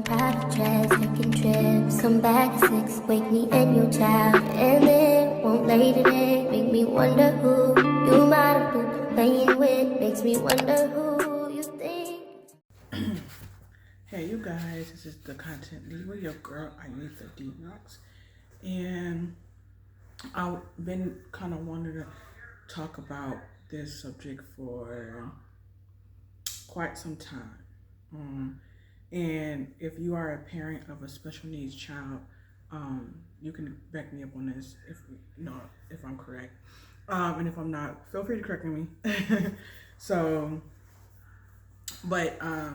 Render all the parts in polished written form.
private jets, taking trips. Come back at 6, wake me and your child. And then won't lay today, make me wonder who you might have been playing with. Makes me wonder who you think. Hey you guys, this is the content lead with your girl Aretha D Knox, and I've been kind of wanting to talk about this subject for quite some time. And if you are a parent of a special needs child, you can back me up on this if I'm correct. And if I'm not, feel free to correct me. so, but I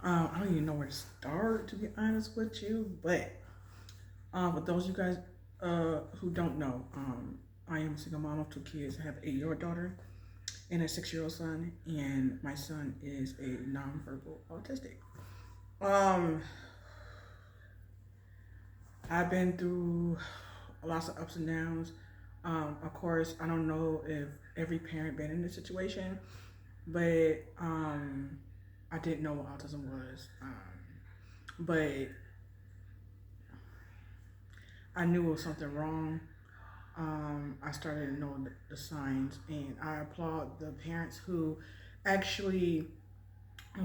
don't even know where to start, to be honest with you. But for those of you guys who don't know, I am a single mom of 2 kids. I have an 8-year-old daughter and a 6-year-old son, and my son is a nonverbal autistic. I've been through lots of ups and downs. Of course, I don't know if every parent been in this situation, but I didn't know what autism was. But I knew it was something wrong. I started to know the signs, and I applaud the parents who actually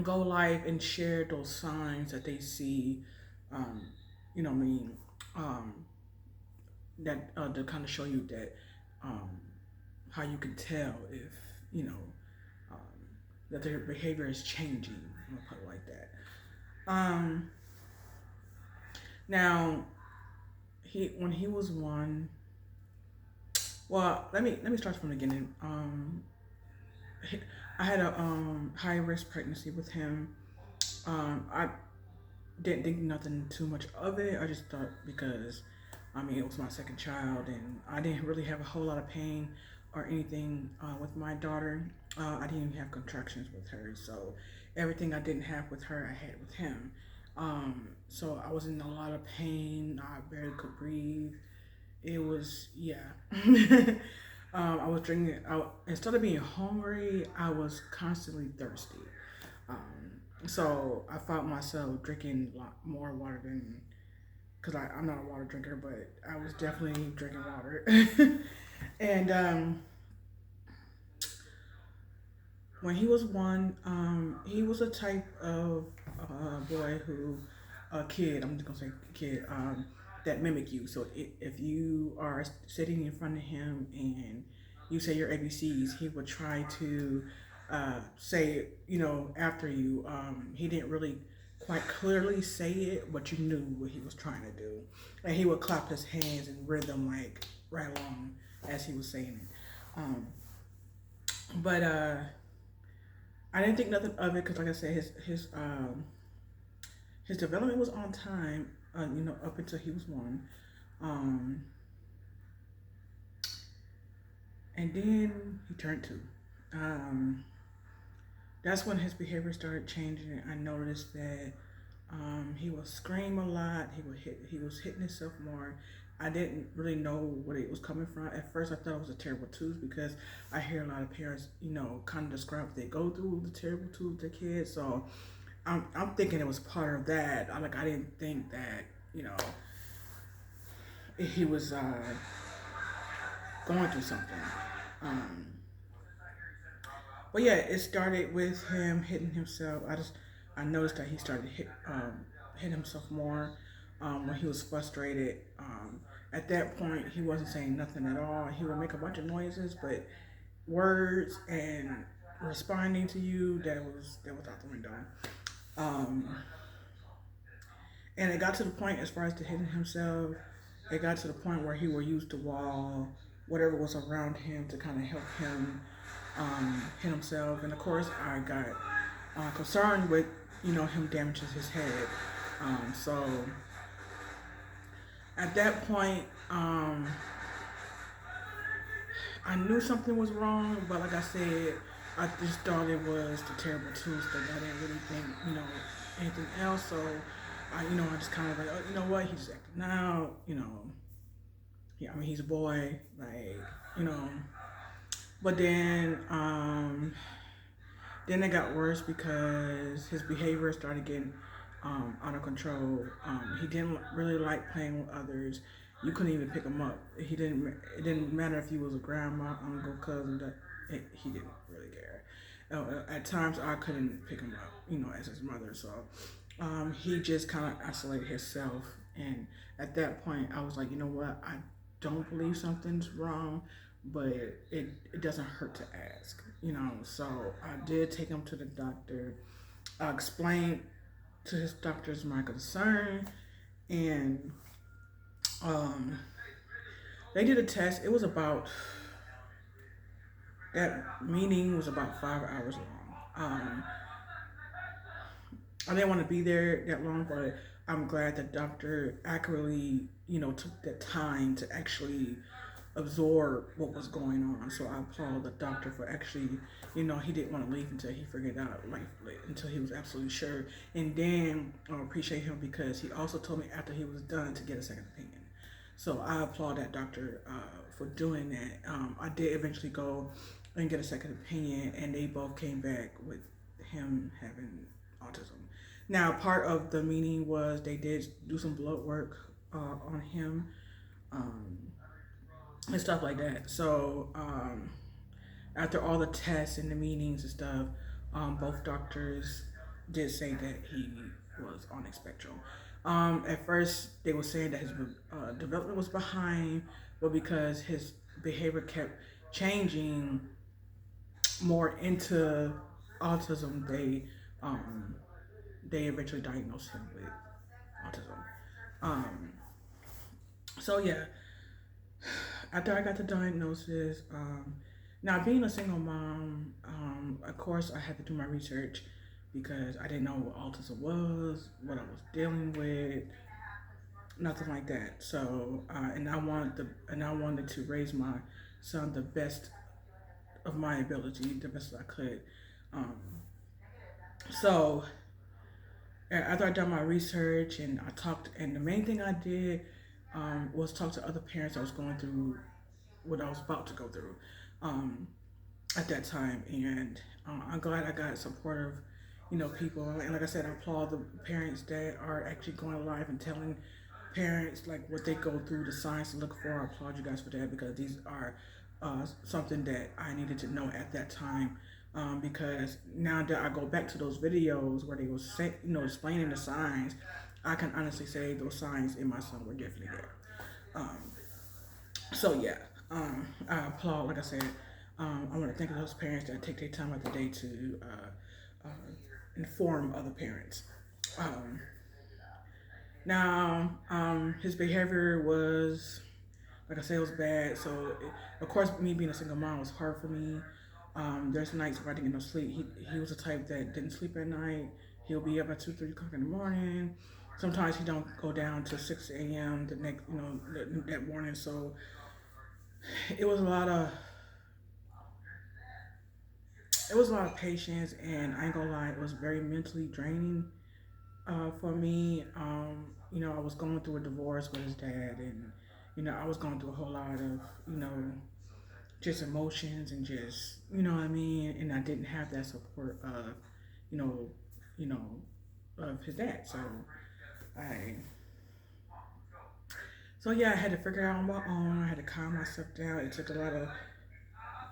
go live and share those signs that they see. Um, you know what I mean? That to kind of show you that how you can tell if um, that their behavior is changing. I'm gonna put it like that. Now when he was 1. Well, let me start from the beginning. I had a high risk pregnancy with him. I didn't think nothing too much of it. I just thought because it was my second child, and I didn't really have a whole lot of pain or anything with my daughter. I didn't even have contractions with her, so everything I didn't have with her, I had with him. So I was in a lot of pain. I barely could breathe. It was, yeah. I was drinking. Instead of being hungry, I was constantly thirsty. So I found myself drinking a lot more water than, because I'm not a water drinker, but I was definitely drinking water. And when he was 1, he was a type of boy a kid, I'm just gonna say kid, that mimic you. So if you are sitting in front of him and you say your ABCs, he would try to say, after you. He didn't really quite clearly say it, but you knew what he was trying to do. And he would clap his hands in rhythm, like right along as he was saying it. But I didn't think nothing of it because, like I said, his development was on time. Up until he was 1. And then he turned 2. That's when his behavior started changing. I noticed that he would scream a lot. He was hitting himself more. I didn't really know where it was coming from. At first, I thought it was a terrible tooth because I hear a lot of parents, kind of describe what they go through the terrible tooth with their kids. So I'm thinking it was part of that. I didn't think that he was going through something. But yeah, it started with him hitting himself. I noticed that he started hitting himself more when he was frustrated. At that point, he wasn't saying nothing at all. He would make a bunch of noises, but words and responding to you, that was out the window. And it got to the point, as far as the hitting himself, it got to the point where he would use the wall, whatever was around him, to kind of help him hit himself. And of course, I got concerned with him damaging his head. So at that point, I knew something was wrong, but like I said, I just thought it was the terrible tooth. That I didn't really think anything else. So I just kind of like, oh, you know what, he's acting out. Yeah, he's a boy, like. But then Then it got worse because his behavior started getting out of control. He didn't really like playing with others. You couldn't even pick him up. He didn't. It didn't matter if he was a grandma, uncle, cousin. He didn't really care. At times, I couldn't pick him up, as his mother. So he just kind of isolated himself. And at that point, I was like, you know what? I don't believe something's wrong, but it doesn't hurt to ask. So I did take him to the doctor. I explained to his doctors my concern, and um, they did a test. It was about that meeting was about 5 hours long. I didn't want to be there that long, but I'm glad the doctor accurately, took the time to actually absorb what was going on. So I applaud the doctor for actually, he didn't want to leave until he figured out, like until he was absolutely sure. And then I appreciate him because he also told me after he was done to get a second opinion. So I applaud that doctor for doing that. I did eventually go and get a second opinion, and they both came back with him having autism. Now, part of the meeting was they did do some blood work on him. Um, and stuff like that. So after all the tests and the meetings and stuff, both doctors did say that he was on a spectrum. At first, they were saying that his development was behind, but because his behavior kept changing more into autism, they eventually diagnosed him with autism. Um, so yeah, after I got the diagnosis, now being a single mom, of course I had to do my research because I didn't know what autism was, what I was dealing with, nothing like that. So, and I wanted to raise my son the best of my ability, the best I could. Um, so after I done my research and I talked, and the main thing I did was talk to other parents that was going through what I was about to go through at that time, and I'm glad I got supportive, people. And like I said, I applaud the parents that are actually going live and telling parents like what they go through, the signs to look for. I applaud you guys for that because these are something that I needed to know at that time. Because now that I go back to those videos where they were explaining the signs, I can honestly say those signs in my son were definitely there. Um, so yeah, I applaud. Like I said, I want to thank those parents that take their time out the day to inform other parents. Um, now, his behavior was, like I said, it was bad. So, of course, me being a single mom was hard for me. There's nights where I didn't get no sleep. He was the type that didn't sleep at night. He'll be up at 2, 3 o'clock in the morning. Sometimes he don't go down to 6 a.m. the next, that morning. So it was a lot of patience, and I ain't gonna lie, it was very mentally draining for me. I was going through a divorce with his dad, and I was going through a whole lot of just emotions and just what I mean, and I didn't have that support of you know you know of his dad. I yeah, I had to figure it out on my own. I had to calm myself down. It took a lot of,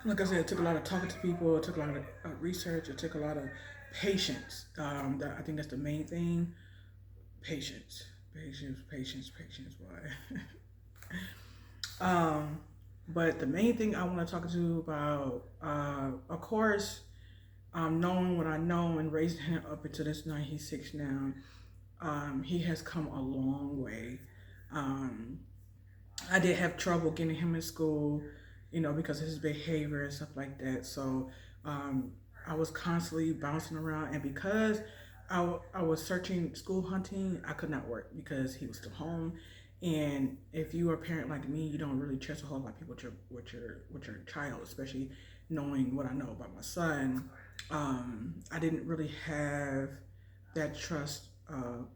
like I said, it took a lot of talking to people. It took a lot of research. It took a lot of patience. I think that's the main thing. Patience, patience, patience, patience. Why? But the main thing I want to talk to you about, of course, knowing what I know and raising him up into this night, he's 6 now. He has come a long way. Um, I did have trouble getting him in school, because of his behavior and stuff like that. So um, I was constantly bouncing around, and because I was searching school hunting, I could not work because he was still home. And if you are a parent like me, you don't really trust a whole lot of people with your child, especially knowing what I know about my son. I didn't really have that trust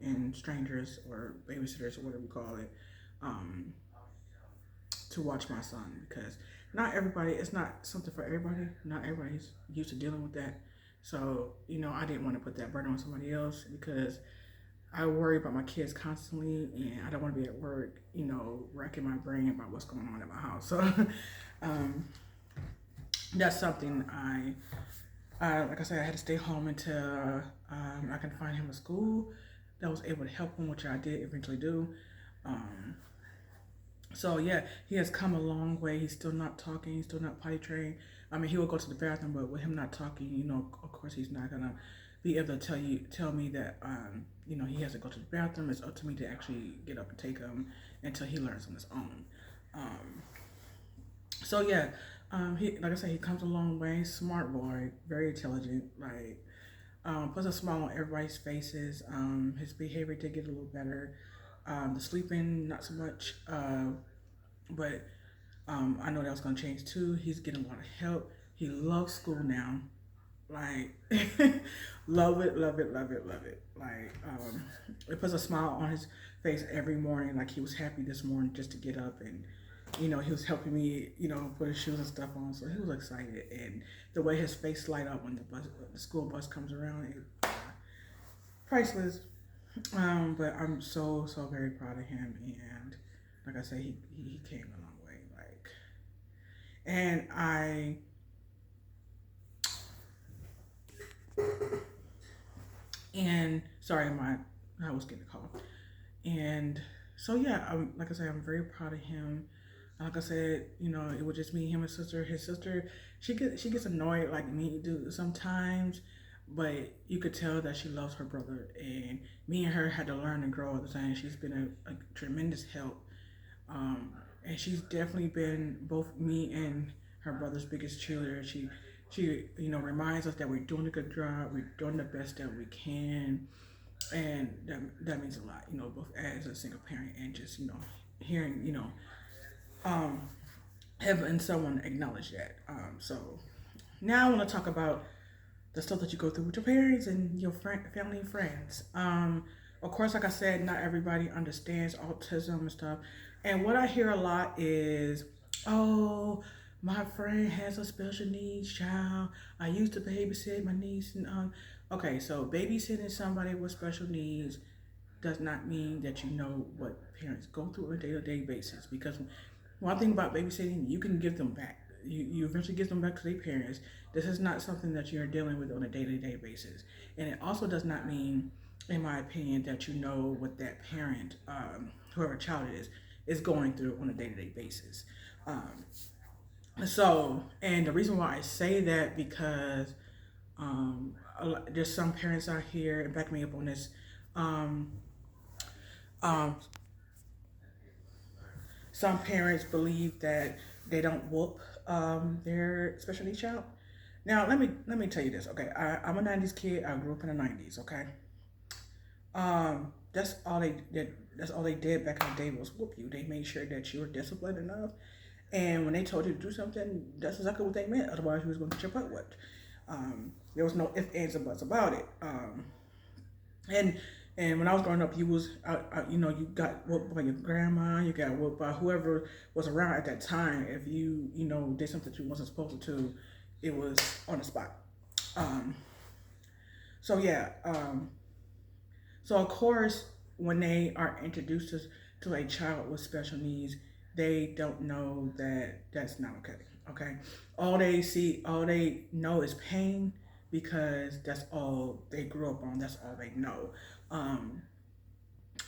in strangers or babysitters or whatever you call it. Um, to watch my son because not everybody, it's not something for everybody. Not everybody's used to dealing with that. So, I didn't want to put that burden on somebody else because I worry about my kids constantly, and I don't want to be at work, racking my brain about what's going on at my house. So, um, that's something like I said, I had to stay home until I can find him a school that was able to help him, which I did eventually do. Um, so yeah, he has come a long way. He's still not talking. He's still not potty trained. I mean, he will go to the bathroom, but with him not talking, of course, he's not gonna be able to tell me that, he has to go to the bathroom. It's up to me to actually get up and take him until he learns on his own. Um, so yeah, he like I said, he comes a long way. Smart boy, very intelligent. Like, puts a smile on everybody's faces. His behavior did get a little better. The sleeping, not so much. But I know that was gonna change too. He's getting a lot of help. He loves school now. Like, love it, love it, love it, love it. Like, it puts a smile on his face every morning. Like, he was happy this morning just to get up, and he was helping me, put his shoes and stuff on. So he was excited, and the way his face light up when the school bus comes around, priceless. But I'm so so very proud of him, and like I said, he came a long way. Like, and sorry, I was getting a call. And so yeah, like I said, I'm very proud of him. Like I said, it was just me, him, and sister. His sister, she gets annoyed like me do sometimes, but you could tell that she loves her brother. And me and her had to learn and grow at the time. She's been a tremendous help, and she's definitely been both me and her brother's biggest cheerleader. She reminds us that we're doing a good job, we're doing the best that we can, and that means a lot. Both as a single parent and just hearing um, having someone acknowledge that. So now I want to talk about the stuff that you go through with your parents and your family and friends. Of course, like I said, not everybody understands autism and stuff. And what I hear a lot is, oh, my friend has a special needs child. I used to babysit my niece. And okay, so babysitting somebody with special needs does not mean that you know what parents go through on a day-to-day basis. Because one thing about babysitting, you can give them back. You eventually give them back to their parents. This is not something that you're dealing with on a day-to-day basis. And it also does not mean, in my opinion, that you know what that parent, whoever child is going through on a day-to-day basis. Um, and the reason why I say that, because there's some parents out here, and back me up on this, um, um, some parents believe that they don't whoop their special needs child. Now, let me tell you this, okay? I'm a '90s kid. I grew up in the '90s, okay? That's all they did. That's all they did back in the day was whoop you. They made sure that you were disciplined enough, and when they told you to do something, that's exactly what they meant. Otherwise, you was going to get your butt whipped. There was no ifs, ands, or buts about it. And and when I was growing up, you got whooped by your grandma, you got whooped by whoever was around at that time. If you did something that you wasn't supposed to, it was on the spot. Um, so yeah, so of course, when they are introduced to a child with special needs, they don't know that that's not okay. Okay, all they know is pain because that's all they grew up on. That's all they know. Um,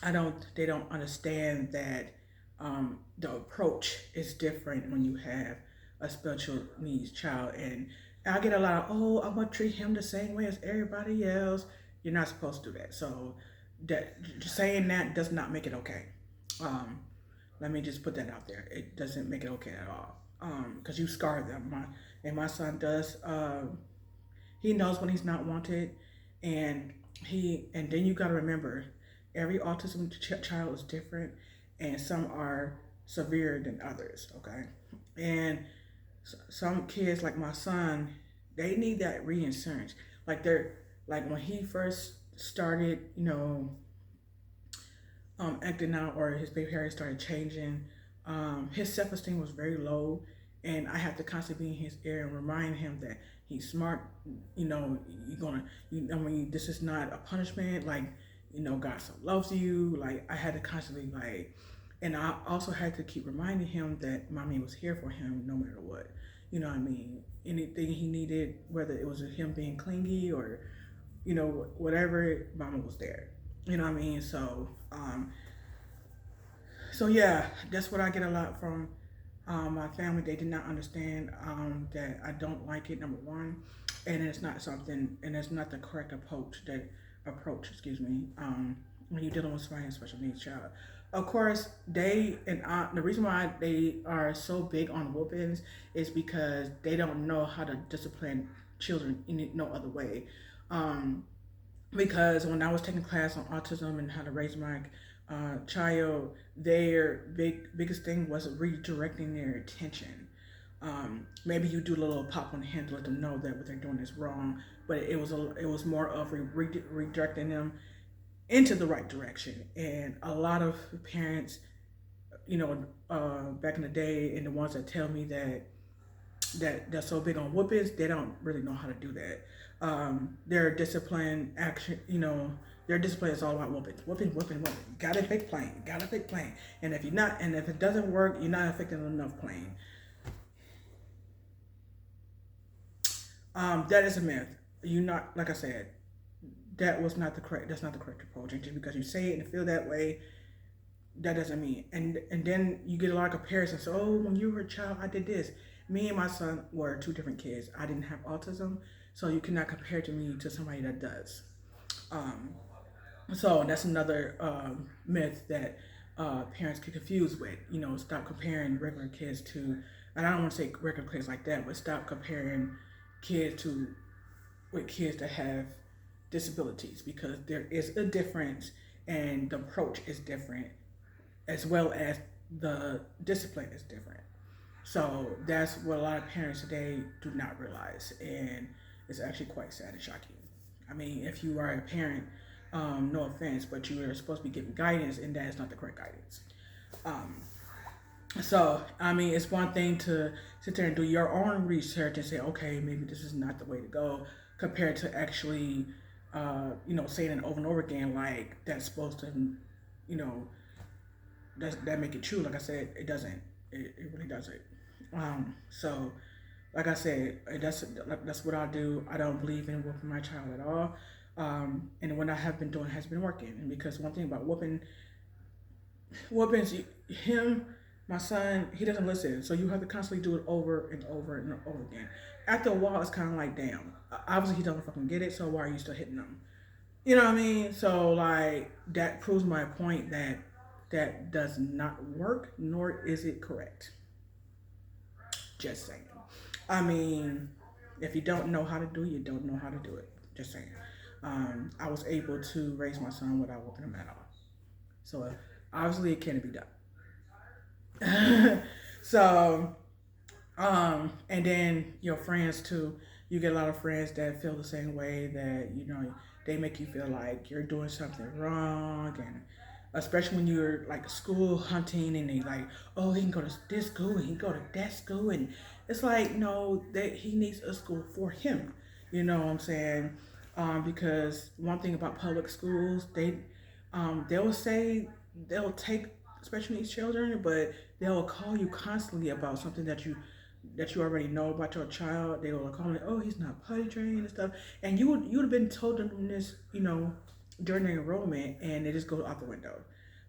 They don't understand that the approach is different when you have a special needs child. And I get a lot of, oh, I'm gonna treat him the same way as everybody else. You're not supposed to do that. So that saying that does not make it okay. Um, Let me just put that out there. It doesn't make it okay at all. Because you scar them. My son does. He knows when he's not wanted, and and then you got to remember, every autism child is different, and some are severe than others. Okay, and some kids like my son, they need that reassurance. Like when he first started, acting out, or his behavior started changing, his self esteem was very low, and I had to constantly be in his ear and remind him that he's smart. You're gonna, this is not a punishment. Like, God so loves you. Like, I had to constantly like, and I also had to keep reminding him that mommy was here for him no matter what. You know what I mean? Anything he needed, whether it was him being clingy or, whatever, mama was there. You know what I mean? So yeah, that's what I get a lot from my family. They did not understand that I don't like it. Number one, and it's not something, and it's not the correct excuse me. When you're dealing with somebody with a special needs child, of course, the reason why they are so big on whoopings is because they don't know how to discipline children in no other way. Um, because when I was taking class on autism and how to raise my child, their biggest thing was redirecting their attention. Maybe you do a little pop on the hand to let them know that what they're doing is wrong, but it was more of redirecting them into the right direction. And a lot of parents, back in the day, and the ones that tell me that they're so big on whoopings, they don't really know how to do that. Their discipline action, their discipline is all about whooping. Gotta fake playing. And if it doesn't work, you're not effective enough playing. That is a myth. You not like I said, that's not the correct approach. And just because you say it and feel that way, that doesn't mean. And then you get a lot of comparisons. So, oh, when you were a child, I did this. Me and my son were two different kids. I didn't have autism, so you cannot compare to me to somebody that does. Um, so that's another myth that parents get confused with. Stop comparing regular kids to, and I don't want to say regular kids like that, but stop comparing kids to with kids that have disabilities, because there is a difference and the approach is different, as well as the discipline is different. So that's what a lot of parents today do not realize, and it's actually quite sad and shocking. I mean, if you are a parent, no offense, but you are supposed to be giving guidance, and that is not the correct guidance. Um, so, I mean, it's one thing to sit there and do your own research and say, okay, maybe this is not the way to go, compared to actually, saying it over and over again, like that's supposed to, you know, that make it true. Like I said, it doesn't. It really doesn't. So, like I said, that's what I do. I don't believe in whooping my child at all. And what I have been doing has been working. And because one thing about whoopings, him, my son, he doesn't listen. So you have to constantly do it over and over and over again. After a while, it's kind of like, damn, obviously he doesn't fucking get it, so why are you still hitting him? You know what I mean? So like that proves my point that that does not work, nor is it correct. Just saying. I mean, if you don't know how to do it, you don't know how to do it. Just saying. I was able to raise my son without whooping him at all. So obviously it can be done. So, and then your friends too. You get a lot of friends that feel the same way, that they make you feel like you're doing something wrong, and especially when you're like school hunting and they like, oh, he can go to this school and he can go to that school, and it's like, no, that he needs a school for him. You know what I'm saying? Because one thing about public schools, they'll say they'll take special needs children, but they'll call you constantly about something that you already know about your child. They will call you, oh, he's not potty trained and stuff, and you would have been told them this, during the enrollment, and they just go out the window.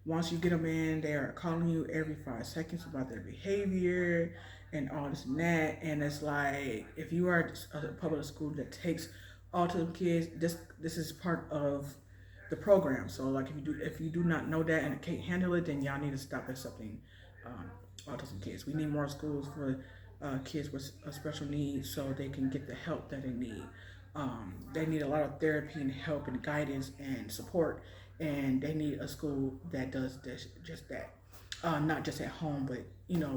Once you get them in, they are calling you every 5 seconds about their behavior and all this and that. And it's like, if you are a public school that takes autism kids, this is part of the program. So like, if you do not know that and can't handle it, then y'all need to stop accepting um, autism kids. We need more schools for kids with special needs, so they can get the help that they need. They need a lot of therapy and help and guidance and support, and they need a school that does just that. Not just at home, but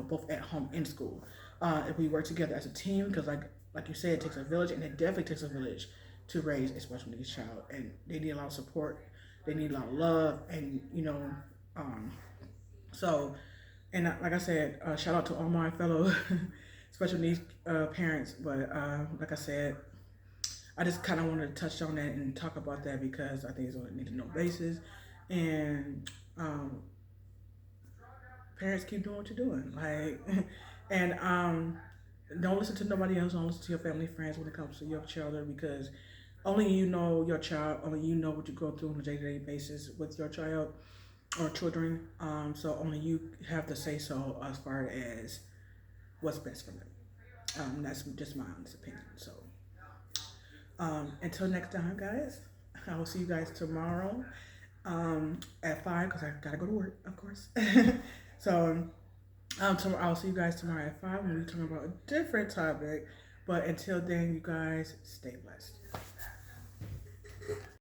both at home and school. If we work together as a team, because like you said, it takes a village, and it definitely takes a village to raise a special needs child, and they need a lot of support. They need a lot of love, and um, so, and like I said, shout out to all my fellow special needs parents. But like I said, I just kind of wanted to touch on that and talk about that because I think it's on a need to know basis, and parents keep doing what you're doing, like, and don't listen to nobody else. Don't listen to your family, friends when it comes to your children because only you know your child. Only you know what you go through on a day-to-day basis with your child or children. So only you have to say so as far as what's best for them. That's just my honest opinion. So until next time, guys, I will see you guys tomorrow at 5 because I gotta go to work, of course. So tomorrow, I'll see you guys tomorrow at 5 when we talk about a different topic. But until then, you guys stay blessed.